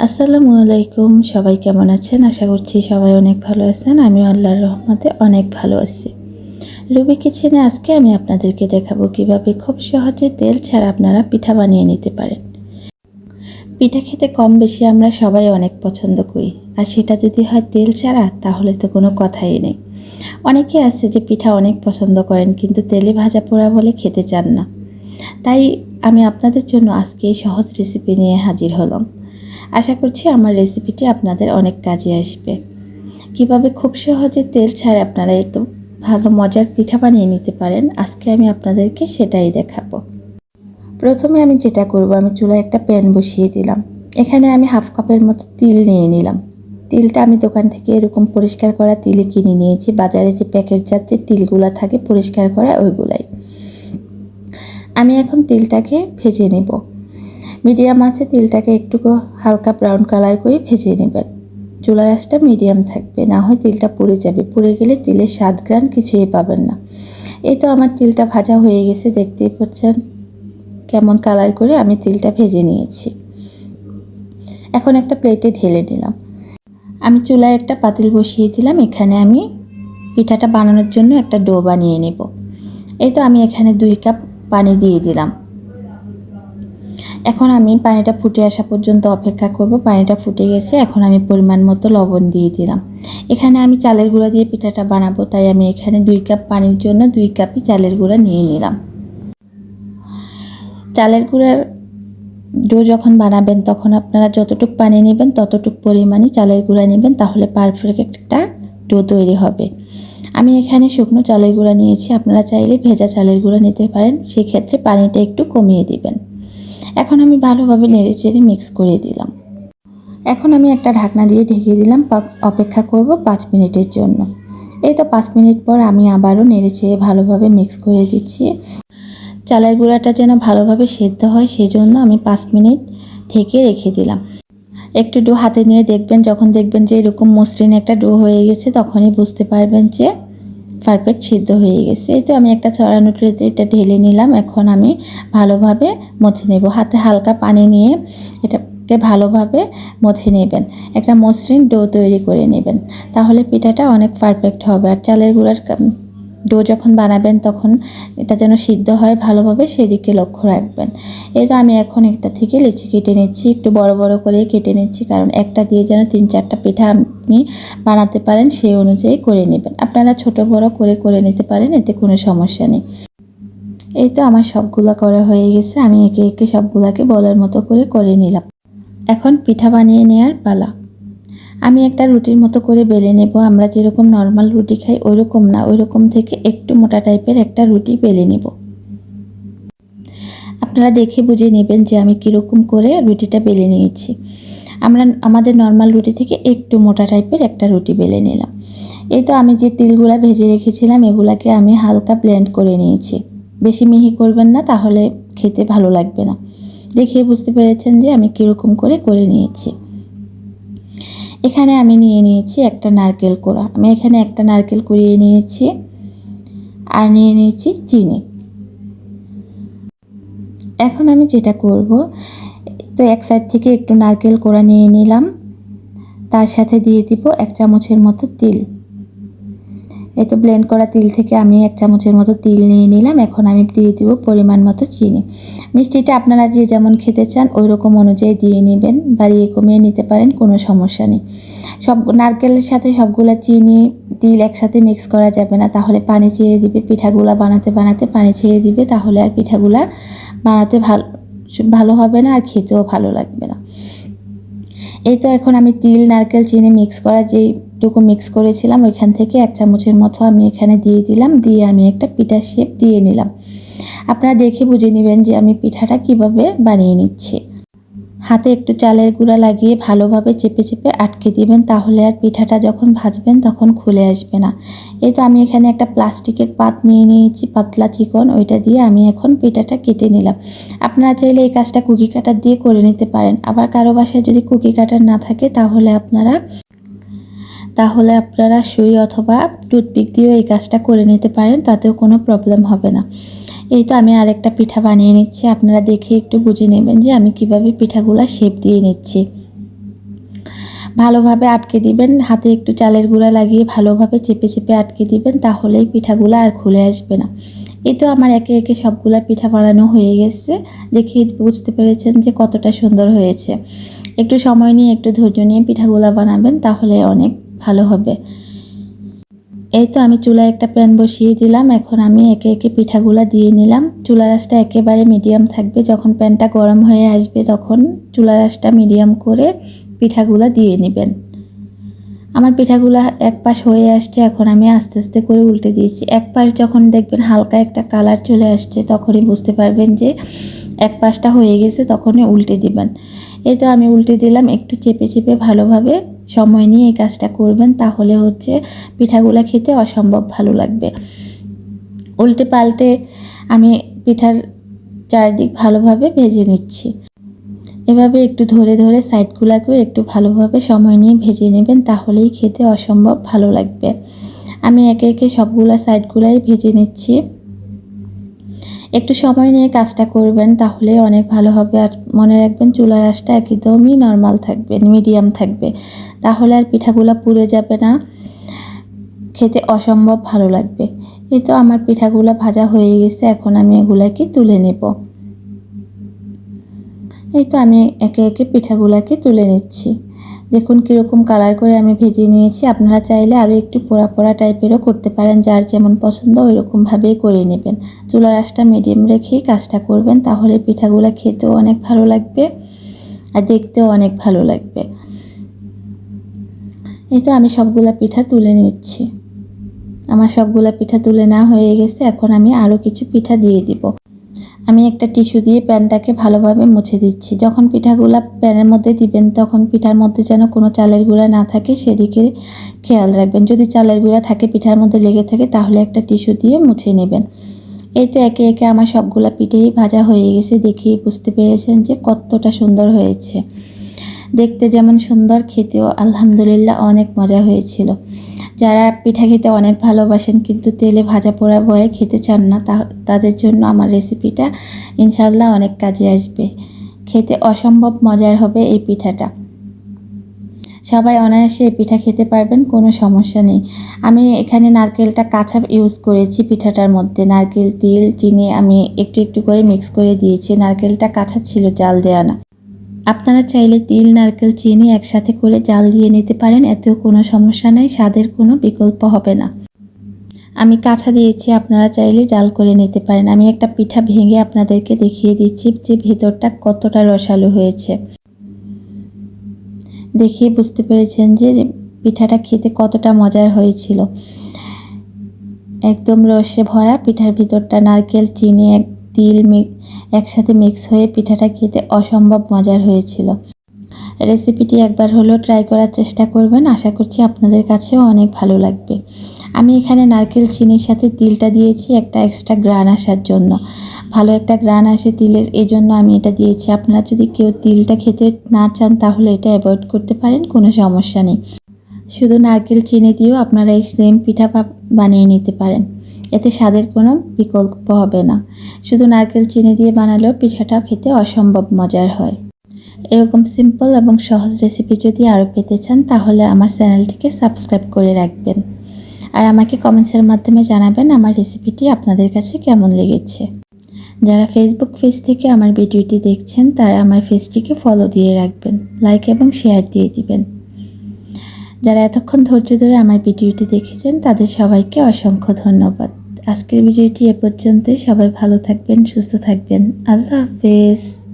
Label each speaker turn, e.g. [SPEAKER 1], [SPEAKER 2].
[SPEAKER 1] আসসালামু আলাইকুম। সবাই কেমন আছেন? আশা করছি সবাই অনেক ভালো আছেন। আমিও আল্লাহর রহমতে অনেক ভালো আছি। রুবি কিচেনে আজকে আমি আপনাদেরকে দেখাবো কিভাবে খুব সহজে তেল ছাড়া আপনারা পিঠা বানিয়ে নিতে পারেন। পিঠা খেতে কম বেশি আমরা সবাই অনেক পছন্দ করি, আর সেটা যদি হয় তেল ছাড়া তাহলে তো কোনো কথাই নেই। অনেকে আছে যে পিঠা অনেক পছন্দ করেন কিন্তু তেলে ভাজা পোড়া বলে খেতে চান না। তাই আমি আপনাদের জন্য আজকে এই সহজ রেসিপি নিয়ে হাজির হলাম। আশা করছি আমার রেসিপিটি আপনাদের অনেক কাজে আসবে। কিভাবে খুব সহজে তেল ছাড়া আপনারা এত ভালো মজার পিঠা বানিয়ে নিতে পারেন, আজকে আমি আপনাদেরকে সেটাই দেখাবো। প্রথমে আমি যেটা করব, আমি চুলায় একটা প্যান বসিয়ে দিলাম। এখানে আমি হাফ কাপের মতো তিল নিয়ে নিলাম। তিলটা আমি দোকান থেকে এরকম পরিষ্কার করা তিল কিনে নিয়েছি। বাজারে যে প্যাকেটজাত যে তিলগুলা থাকে পরিষ্কার করা, ওইগুলাই। আমি এখন তিলটাকে ভেজে নেব। মিডিয়াম আছে তিলটাকে একটু হালকা ব্রাউন কালার করে ভেজে নেবেন। চুলার আঁচটা মিডিয়াম থাকবে, না হয় তিলটা পুড়ে যাবে। পুড়ে গেলে তিলের স্বাদ গ্রান কিছুই পাবেন না। এই তো আমার তিলটা ভাজা হয়ে গেছে, দেখতেই পাচ্ছেন কেমন কালার করে আমি তিলটা ভেজে নিয়েছি। এখন একটা প্লেটে ঢেলে নিলাম। আমি চুলায় একটা পাতিল বসিয়ে দিলাম। এখানে আমি পিঠাটা বানানোর জন্য একটা ডো বানিয়ে নেব। এই তো আমি এখানে 2 কাপ পানি দিয়ে দিলাম। এখন আমি পানিটা ফুটে আসা পর্যন্ত অপেক্ষা করব। পানিটা ফুটে গেছে, এখন আমি পরিমাণ মতো লবণ দিয়ে দিলাম। এখানে আমি চালের গুঁড়া দিয়ে পিঠাটা বানাবো, তাই আমি এখানে 2 কাপ পানির জন্য 2 কাপই চালের গুঁড়া নিয়ে নিলাম। চালের গুঁড়ার ডো যখন বানাবেন তখন আপনারা যতটুকু পানি নেবেন ততটুকু পরিমাণই চালের গুঁড়া নেবেন, তাহলে পারফেক্ট একটা ডো তৈরি হবে। আমি এখানে শুকনো চালের গুঁড়া নিয়েছি, আপনারা চাইলে ভেজা চালের গুঁড়া নিতে পারেন, সেক্ষেত্রে পানিটা একটু কমিয়ে দিবেন। এখন আমি ভালোভাবে নেড়েচেড়ে মিক্স করে দিলাম। এখন আমি একটা ঢাকনা দিয়ে ঢেকে দিলাম। অপেক্ষা করব 5 মিনিটের জন্য। এই তো 5 মিনিট পর আমি আবারও নেড়েচেড়ে ভালোভাবে মিক্স করে দিচ্ছি। চালের গুঁড়াটা যেন ভালোভাবে সেদ্ধ হয়, সেজন্য আমি 5 মিনিট ঢেকে রেখে দিলাম। একটু ডো হাতে নিয়ে দেখবেন, যখন দেখবেন যে এরকম মসৃণ একটা ডো হয়ে গেছে তখনই বুঝতে পারবেন যে পারফেক্ট সিদ্ধ হয়ে গেছে। এই তো আমি একটা ছড়ানো ট্রেতে এটা ঢেলে নিলাম। এখন আমি ভালোভাবে মথে নেব। হাতে হালকা পানি নিয়ে এটাকে ভালোভাবে মথে নেবেন। একটা মসৃণ ডো তৈরি করে নেবেন, তাহলে পিঠাটা অনেক পারফেক্ট হবে। আর চালের গুঁড়ার ডো যখন বানাবেন তখন এটা যেন সিদ্ধ হয় ভালোভাবে, সেদিকে লক্ষ্য রাখবেন। এই তো আমি এখন একটা থেকে লিচি কেটে নিচ্ছি, একটু বড় বড় করে কেটে নিচ্ছি, কারণ একটা দিয়ে যেন 3-4টা পিঠা আপনি বানাতে পারেন সেই অনুযায়ী করে নেবেন। আপনারা ছোট বড় করে নিতে পারেন, এতে কোনো সমস্যা নেই। এই তো আমার সবগুলা করা হয়ে গেছে। আমি একে একে সবগুলাকে বলের মতো করে নিলাম। এখন পিঠা বানিয়ে নেওয়ার পালা। আমি একটা রুটির মতো করে বেলে নেব। আমরা যেরকম নর্মাল রুটি খাই ওইরকম না, ওইরকম থেকে একটু মোটা টাইপের একটা রুটি বেলে নেব। আপনারা দেখে বুঝে নেবেন যে আমি কীরকম করে রুটিটা বেলে নিয়েছি। আমাদের নর্মাল রুটি থেকে একটু মোটা টাইপের একটা রুটি বেলে নিলাম। এই তো আমি যে তিলগুলা ভেজে রেখেছিলাম এগুলাকে আমি হালকা ব্লেন্ড করে নিয়েছি। বেশি মিহি করবেন না, তাহলে খেতে ভালো লাগবে না। দেখে বুঝতে পেরেছেন যে আমি কীরকম করে নিয়েছি। এখানে আমি নিয়ে নিয়েছি একটা নারকেল কোড়া। আমি এখানে একটা নারকেল কুড়িয়ে নিয়েছি, আর নিয়ে নিয়েছি চিনি। এখন আমি যেটা করব, তো এক সাইড থেকে একটু নারকেল কোড়া নিয়ে নিলাম, তার সাথে দিয়ে দিব 1 চামচের মতো তিল। এই তো ব্লেন্ড করা তিল থেকে আমি 1 চামচের মতো তিল নিয়ে নিলাম। এখন আমি দিয়ে দিব পরিমাণ মতো চিনি। মিষ্টিটা আপনারা যে যেমন খেতে চান ওই রকম অনুযায়ী দিয়ে নেবেন, বাড়িয়ে কমিয়ে নিতে পারেন, কোনো সমস্যা নেই। সব নারকেলের সাথে সবগুলা চিনি তিল একসাথে মিক্স করা যাবে না, তাহলে পানি ছেড়ে দিবে। পিঠাগুলা বানাতে বানাতে পানি ছেড়ে দিবে, তাহলে আর পিঠাগুলা বানাতে ভালো হবে না, আর খেতেও ভালো লাগবে না। এই তো এখন আমি তিল নারকেল চিনি মিক্স করা যেইটুকু মিক্স করেছিলাম ওইখান থেকে 1 চামচের মতো আমি এখানে দিয়ে দিলাম। দিয়ে আমি একটা পিঠার শেপ দিয়ে নিলাম। আপনারা দেখে বুঝে নেবেন যে আমি পিঠাটা কিভাবে বানিয়ে নিচ্ছি। হাতে একটু চালের গুঁড়া লাগিয়ে ভালোভাবে চেপে চেপে আটকে দিবেন, তাহলে আর পিঠাটা যখন ভাজবেন তখন খুলে আসবে না। এই তো আমি এখানে একটা প্লাস্টিকের পাত নিয়ে নিয়েছি, পাতলা চিকন, ওইটা দিয়ে আমি এখন পিঠাটা কেটে নিলাম। আপনারা চাইলে এই কাজটা কুকি কাটার দিয়ে করে নিতে পারেন। আবার কারো বাসায় যদি কুকি কাটার না থাকে তাহলে আপনারা সুই অথবা টুথপিক দিয়েও এই কাজটা করে নিতে পারেন, তাতেও কোনো প্রবলেম হবে না। এই তো আমি আরেকটা পিঠা বানিয়ে নিচ্ছি। আপনারা দেখে একটু বুঝে নেবেন যে আমি কিভাবে পিঠাগুলা শেপ দিয়ে নিচ্ছি। ভালোভাবে আটকে দিবেন, হাতে একটু চালের গুঁড়া লাগিয়ে ভালোভাবে চেপে চেপে আটকে দিবেন, তাহলেই পিঠাগুলো আর খুলে আসবে না। এই তো আমার একে একে সবগুলা পিঠা বানানো হয়ে গেছে। দেখেই বুঝতে পেরেছেন যে কতটা সুন্দর হয়েছে। একটু সময় নিয়ে একটু ধৈর্য নিয়ে পিঠাগুলা বানাবেন, তাহলে অনেক ভালো হবে। এই তো আমি চুলায় একটা প্যান বসিয়ে দিলাম। এখন আমি একে একে পিঠাগুলা দিয়ে নিলাম। চুলার আঁচটা একেবারে মিডিয়াম থাকবে। যখন প্যানটা গরম হয়ে আসবে তখন চুলার আঁচটা মিডিয়াম করে পিঠাগুলা দিয়ে নেবেন। আমার পিঠাগুলা এক পাশ হয়ে আসছে, এখন আমি আস্তে আস্তে করে উল্টে দিয়েছি। এক পাশ যখন দেখবেন হালকা একটা কালার চলে আসছে তখনই বুঝতে পারবেন যে এক পাশটা হয়ে গেছে, তখনই উল্টে দিবেন। এই তো আমি উল্টে দিলাম। একটু চেপে চেপে ভালোভাবে সময় নিয়ে এই কাজটা করবেন, তাহলে হচ্ছে পিঠাগুলা খেতে অসম্ভব ভালো লাগবে। উল্টে পাল্টে আমি পিঠার চারদিক ভালোভাবে ভেজে নিচ্ছি। এভাবে একটু ধরে ধরে সাইডগুলোকেও একটু ভালোভাবে সময় নিয়ে ভেজে নেবেন, তাহলেই খেতে অসম্ভব ভালো লাগবে। আমি একে একে সবগুলা সাইডগুলাই ভেজে নিচ্ছি। একটু সময় নিয়ে কাজটা করবেন, তাহলে অনেক ভালো হবে। আর মনে রাখবেন চুলার আঁচটা একদমই নর্মাল থাকবে, মিডিয়াম থাকবে, তাহলে আর পিঠাগুলো পুড়ে যাবে না, খেতে অসম্ভব ভালো লাগবে। এই তো আমার পিঠাগুলো ভাজা হয়ে গেছে, এখন আমি এগুলাকে তুলে নেব। এই তো আমি একে একে পিঠাগুলাকে তুলে নিচ্ছি। দেখুন কীরকম কালার করে আমি ভেজে নিয়েছি। আপনারা চাইলে আরও একটু পোড়া পোড়া টাইপেরও করতে পারেন, যার যেমন পছন্দ ওই রকমভাবেই করে নেবেন। চুলার আঁচটা মিডিয়াম রেখেই কাজটা করবেন, তাহলে পিঠাগুলো খেতেও অনেক ভালো লাগবে আর দেখতেও অনেক ভালো লাগবে। এই তো আমি সবগুলা পিঠা তুলে নিচ্ছি। আমার সবগুলা পিঠা তুলে নেওয়া হয়ে গেছে। এখন আমি আরও কিছু পিঠা দিয়ে দিব। আমি একটা টিস্যু দিয়ে প্যানটাকে ভালোভাবে মুছে দিচ্ছি। যখন পিঠাগুলা প্যানের মধ্যে দিবেন তখন পিঠার মধ্যে যেন কোনো চালের গুঁড়া না থাকে সেদিকে খেয়াল রাখবেন। যদি চালের গুঁড়া থাকে, পিঠার মধ্যে লেগে থাকে, তাহলে একটা টিস্যু দিয়ে মুছে নেবেন। এই তো একে একে আমার সবগুলা পিঠেই ভাজা হয়ে গেছে। দেখেই বুঝতে পেরেছেন যে কতটা সুন্দর হয়েছে। দেখতে যেমন সুন্দর, খেতেও আলহামদুলিল্লাহ অনেক মজা হয়েছিল। যারা পিঠা খেতে অনেক ভালোবাসেন কিন্তু তেলে ভাজা পোড়া ভয়ে খেতে চান না, তাদের জন্য আমার রেসিপিটা ইনশাআল্লাহ অনেক কাজে আসবে। খেতে অসম্ভব মজার হবে এই পিঠাটা। সবাই অনায়াসে এই পিঠা খেতে পারবেন, কোনো সমস্যা নেই। আমি এখানে নারকেলটা কাঁচা ইউজ করেছি পিঠাটার মধ্যে। নারকেল, তিল, চিনি আমি একটু একটু করে মিক্স করে দিয়েছি। নারকেলটা কাঁচা ছিল, জাল দেওয়া না। আপনারা চাইলে তিল, নারকেল, চিনি একসাথে করে জাল দিয়ে নিতে পারেন, এতেও কোনো সমস্যা নেই, স্বাদের কোনো বিকল্প হবে না। আমি কাঁচা দিয়েছি, আপনারা চাইলে জাল করে নিতে পারেন। আমি একটা পিঠা ভেঙে আপনাদেরকে দেখিয়ে দিচ্ছি যে ভেতরটা কতটা রসালো হয়েছে। দেখিয়ে বুঝতে পেরেছেন যে পিঠাটা খেতে কতটা মজার হয়েছিল। একদম রসে ভরা পিঠার ভিতরটা, নারকেল, চিনি, তিল একসাথে মিক্স হয়ে পিঠাটা খেতে অসম্ভব মজার হয়েছিল। রেসিপিটি একবার হলেও ট্রাই করার চেষ্টা করবেন, আশা করছি আপনাদের কাছেও অনেক ভালো লাগবে। আমি এখানে নারকেল চিনির সাথে তিলটা দিয়েছি একটা এক্সট্রা গ্রান আসার জন্য, ভালো একটা গ্রান আসে তিলের, এই জন্য আমি এটা দিয়েছি। আপনারা যদি কেউ তিলটা খেতে না চান তাহলে এটা অ্যাভয়েড করতে পারেন, কোনো সমস্যা নেই। শুধু নারকেল চিনি দিয়েও আপনারা এই সেম পিঠা বানিয়ে নিতে পারেন, এতে স্বাদের কোনো বিকল্প হবে না। শুধু নারকেল চিনি দিয়ে বানালেও পিঠাটা খেতে অসম্ভব মজার হয়। এরকম সিম্পল এবং সহজ রেসিপি যদি আরও পেতে চান তাহলে আমার চ্যানেলটিকে সাবস্ক্রাইব করে রাখবেন, আর আমাকে কমেন্টসের মাধ্যমে জানাবেন আমার রেসিপিটি আপনাদের কাছে কেমন লেগেছে। যারা ফেসবুক পেজ থেকে আমার ভিডিওটি দেখছেন তারা আমার পেজটিকে ফলো দিয়ে রাখবেন, লাইক এবং শেয়ার দিয়ে দিবেন। যারা এতক্ষণ ধৈর্য ধরে আমার ভিডিওটি দেখেছেন তাদের সবাইকে অসংখ্য ধন্যবাদ। আজকের ভিডিওটি এ পর্যন্তই। সবাই ভালো থাকবেন, সুস্থ থাকবেন। আল্লাহ হাফেজ।